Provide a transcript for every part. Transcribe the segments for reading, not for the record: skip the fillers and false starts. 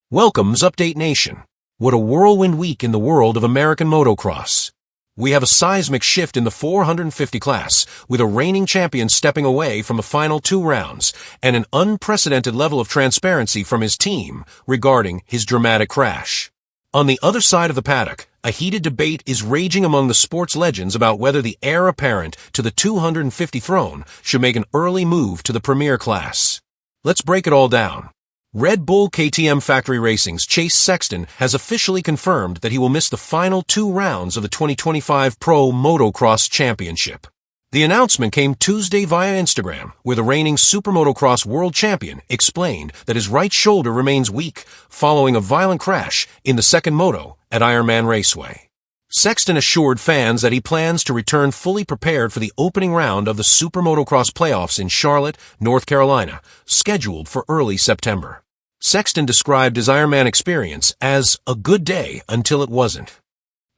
Welcome's Update Nation. What a whirlwind week in the world of American motocross. We have a seismic shift in the 450 class, with a reigning champion stepping away from the final two rounds, and an unprecedented level of transparency from his team regarding his dramatic crash. On the other side of the paddock, a heated debate is raging among the sports legends about whether the heir apparent to the 250 throne should make an early move to the premier class. Let's break it all down. Red Bull KTM Factory Racing's Chase Sexton has officially confirmed that he will miss the final two rounds of the 2025 Pro Motocross Championship. The announcement came Tuesday via Instagram, where the reigning Super Motocross World Champion explained that his right shoulder remains weak following a violent crash in the second moto at Ironman Raceway. Sexton assured fans that he plans to return fully prepared for the opening round of the Super Motocross playoffs in Charlotte, North Carolina, scheduled for early September. Sexton described his Ironman experience as a good day until it wasn't.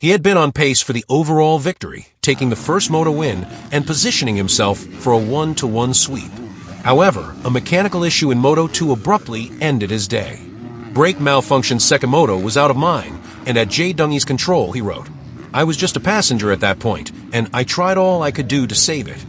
He had been on pace for the overall victory, taking the first moto win and positioning himself for a 1-to-1 sweep. However, a mechanical issue in Moto 2 abruptly ended his day. Brake malfunction's second moto was out of mine, and at Jay Dungy's control, he wrote, "I was just a passenger at that point, and I tried all I could do to save it."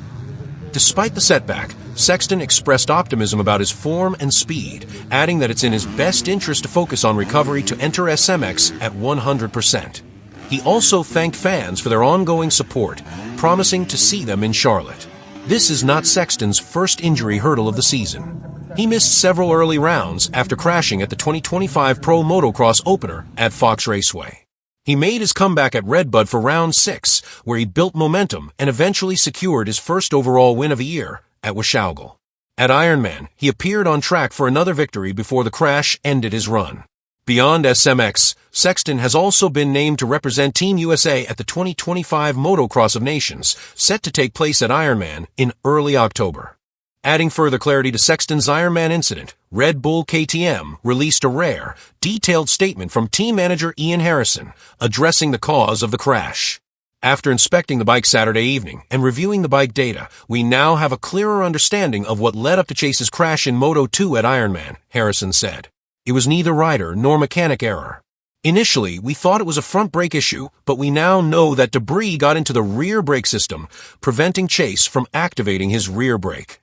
Despite the setback, Sexton expressed optimism about his form and speed, adding that it's in his best interest to focus on recovery to enter SMX at 100%. He also thanked fans for their ongoing support, promising to see them in Charlotte. This is not Sexton's first injury hurdle of the season. He missed several early rounds after crashing at the 2025 Pro Motocross opener at Fox Raceway. He made his comeback at Redbud for round 6, where he built momentum and eventually secured his first overall win of the year at Washougal. At Ironman, he appeared on track for another victory before the crash ended his run. Beyond SMX, Sexton has also been named to represent Team USA at the 2025 Motocross of Nations, set to take place at Ironman in early October. Adding further clarity to Sexton's Ironman incident, Red Bull KTM released a rare, detailed statement from team manager Ian Harrison, addressing the cause of the crash. After inspecting the bike Saturday evening and reviewing the bike data, we now have a clearer understanding of what led up to Chase's crash in Moto 2 at Ironman, Harrison said. It was neither rider nor mechanic error. Initially, we thought it was a front brake issue, but we now know that debris got into the rear brake system, preventing Chase from activating his rear brake.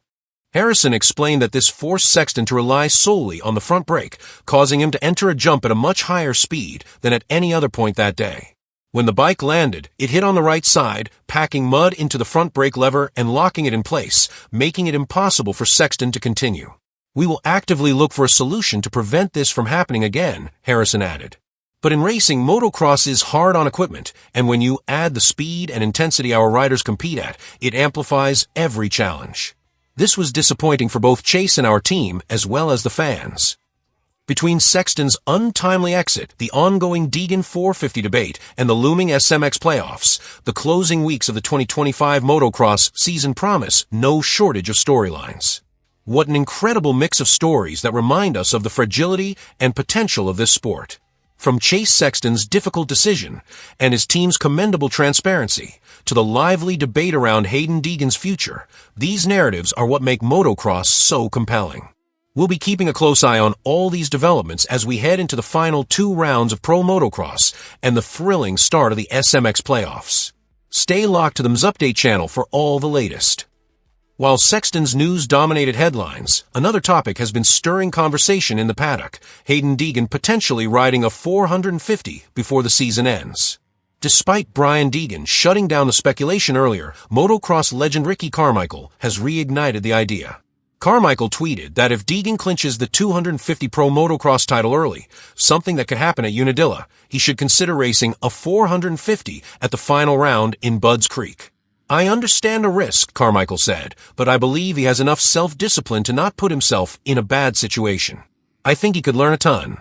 Harrison explained that this forced Sexton to rely solely on the front brake, causing him to enter a jump at a much higher speed than at any other point that day. When the bike landed, it hit on the right side, packing mud into the front brake lever and locking it in place, making it impossible for Sexton to continue. We will actively look for a solution to prevent this from happening again, Harrison added. But in racing, motocross is hard on equipment, and when you add the speed and intensity our riders compete at, it amplifies every challenge. This was disappointing for both Chase and our team, as well as the fans. Between Sexton's untimely exit, the ongoing Deegan 450 debate, and the looming SMX playoffs, the closing weeks of the 2025 motocross season promise no shortage of storylines. What an incredible mix of stories that remind us of the fragility and potential of this sport. From Chase Sexton's difficult decision and his team's commendable transparency to the lively debate around Hayden Deegan's future, these narratives are what make motocross so compelling. We'll be keeping a close eye on all these developments as we head into the final two rounds of Pro Motocross and the thrilling start of the SMX playoffs. Stay locked to the Update channel for all the latest. While Sexton's news dominated headlines, another topic has been stirring conversation in the paddock, Hayden Deegan potentially riding a 450 before the season ends. Despite Brian Deegan shutting down the speculation earlier, motocross legend Ricky Carmichael has reignited the idea. Carmichael tweeted that if Deegan clinches the 250 Pro Motocross title early, something that could happen at Unadilla, he should consider racing a 450 at the final round in Budds Creek. "I understand a risk," Carmichael said, "but I believe he has enough self-discipline to not put himself in a bad situation. I think he could learn a ton."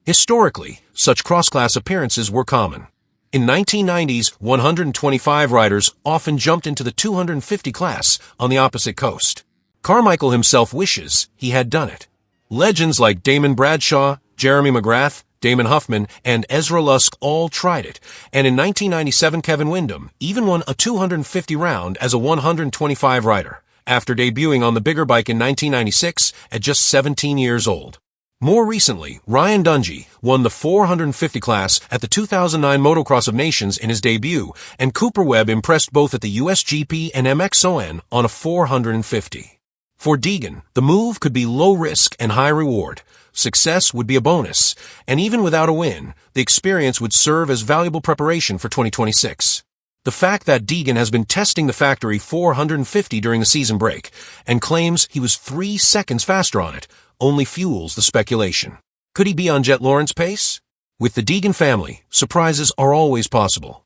Historically, such cross-class appearances were common. In 1990s, 125 riders often jumped into the 250 class on the opposite coast. Carmichael himself wishes he had done it. Legends like Damon Bradshaw, Jeremy McGrath, Damon Huffman, and Ezra Lusk all tried it, and in 1997 Kevin Windham even won a 250 round as a 125 rider, after debuting on the bigger bike in 1996 at just 17 years old. More recently, Ryan Dungey won the 450 class at the 2009 Motocross of Nations in his debut, and Cooper Webb impressed both at the USGP and MXON on a 450. For Deegan, the move could be low risk and high reward. Success would be a bonus, and even without a win, the experience would serve as valuable preparation for 2026. The fact that Deegan has been testing the factory 450 during the season break and claims he was 3 seconds faster on it only fuels the speculation. Could he be on Jet Lawrence pace? With the Deegan family, surprises are always possible.